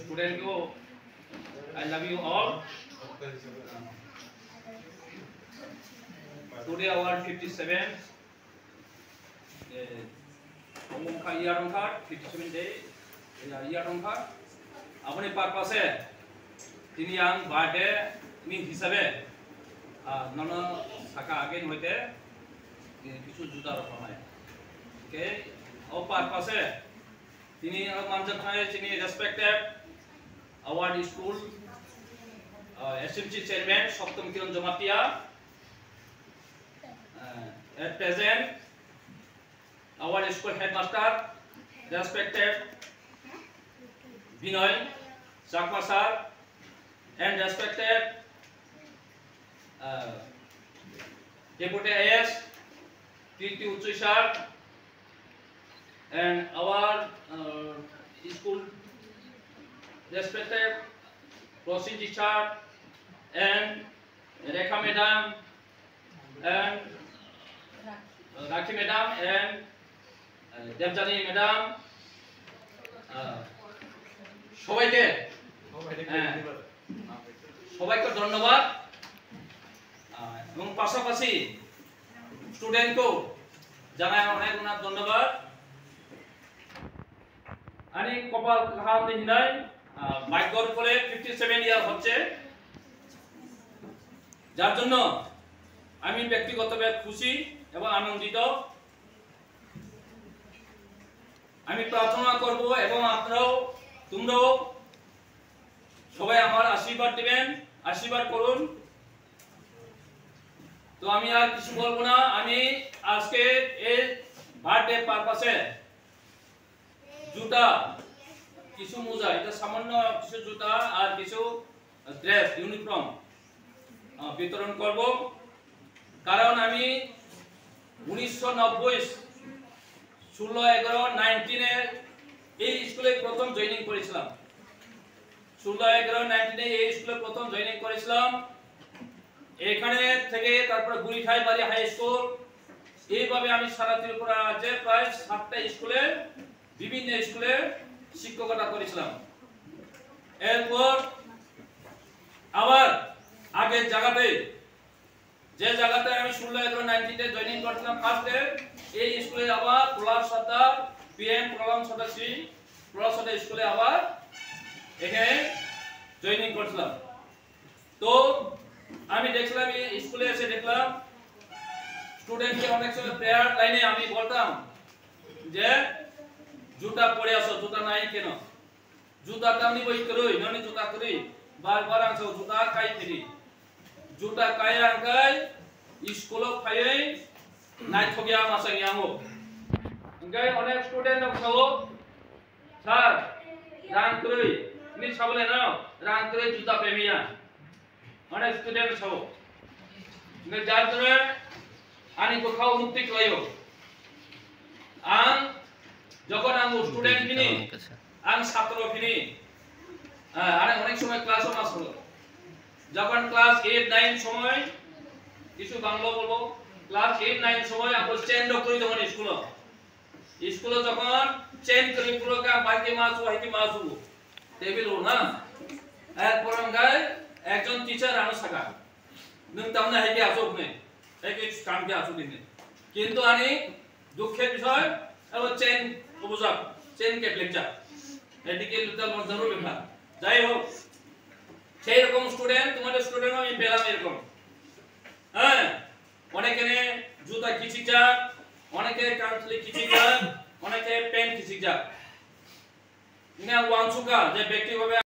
Student go, I love you all. Today our 57th year on card, 57 day year on card. अपने purpose है तीन yang birthday ini हिसाबे non साका आगे होते किसी जुदा रखना है, okay? और purpose है तीन मानजत है तीन respected award school SMC chairman Shoptom Kiran Jamatia, at present award school headmaster respected Binoy Sakma sir, and respected Deputy AS Kriti Uchai sir, and our school respected Rosin teacher and Rekha madam and Rakhi madam and Devjani madam, সবাইকে সবাইকে ধন্যবাদ এবং পাশাপাশি স্টুডেন্টকেও জানাই অনেক অনেক ধন্যবাদ। আমি কপাল খারাপ দিনাই ভাগ্যর ফলে 57 ইয়ার হচ্ছে, যার জন্য আমি ব্যক্তিগতভাবে খুশি এবং আনন্দিত। আমি প্রার্থনা করব এবং তোমরাও সবাই আমার আশীর্বাদ দিবেন, আশীর্বাদ করুন। তো আমি আর কিছু বলবো না, আমি আজকে এই বার্থডে পারপাসে জুতা কিছু মোজা, এটা সামান্য কিছু জুতা আর কিছু ড্রেস ইউনিফর্ম বিতরণ করব। কারণ আমি 1990 16-11-19 এই স্কুলে প্রথম জয়েনিং করেছিলাম। 16-11-19 এই স্কুলে প্রথম জয়েনিং করেছিলাম। এখানে থেকে তারপর গুলিঠাই বাড়ি হাই স্কুল, এইভাবে আমি সারা ত্রিপুরা রাজ্যে প্রায় 7টা স্কুলে বিভিন্ন স্কুলে শিক্ষকতা করেছিলাম। এরপর আবার আগের জায়গাতে যে জায়গাতে আমি 16-11-19 জয়েনিং করছিলাম ফার্স্টে, এই স্কুলে আবার প্রহ্লাদ সর্দার পিএম প্রলম সদস্যী প্রহ্লাদ সর্দার স্কুলে আবার এখানে জয়েনিং করছিলাম। তো আমি দেখলাম এই স্কুলে এসে দেখলাম স্টুডেন্টকে অনেক সময় প্রেয়ার লাইনে আমি বলতাম যে জুতা পরে আসো, জুতা নাই কেন, জুতা দামনি বই করই ননি জুতা করি বারবার আনছো জুতা কাই ফিরি জুতা কাই আঙ্কাই স্কুল ফাই নাই থগিয়া মাসাঙ্গি আমো ইংগাই অনেক স্টুডেন্ট খাও স্যার রান করি নি সাবলে না রান করে জুতা পেমিয়া অনেক স্টুডেন্ট খাও ইংগাই যার ধরে আনি কো খাও মুক্তি কইও আং যখন আমি স্টুডেন্ট কিনি আমি ছাত্র কিনি আরে অনেক সময় ক্লাসও মাস হলো, যখন ক্লাস 8-9 সময় কিছু বাংলা বলবো, ক্লাস 8-9 সময় আমরা চেঞ্জ করি তখন স্কুল যখন চেঞ্জ করি পুরো কা বাইকে মাসু হাইকে মাসু টেবিল না এরপর গায় একজন টিচার আনো থাকা নों তামনে হাইকে আসুক নে হাইকে কামকে আসুক দিনে কিন্তু আনি দুঃখের বিষয় এবং চেন উপযোগ চেন কে লেকচার এদিকে লুতাল মজরুল লেখা যাই হোক সেই রকম স্টুডেন্ট তোমাদের স্টুডেন্ট আমি পেলাম এরকম হ্যাঁ অনেকে জুতা খিচিক যাক অনেকে কানসলি খিচিক যাক অনেকে পেন খিচিক যাক না ওয়ানসুকা যে ব্যক্তিগতভাবে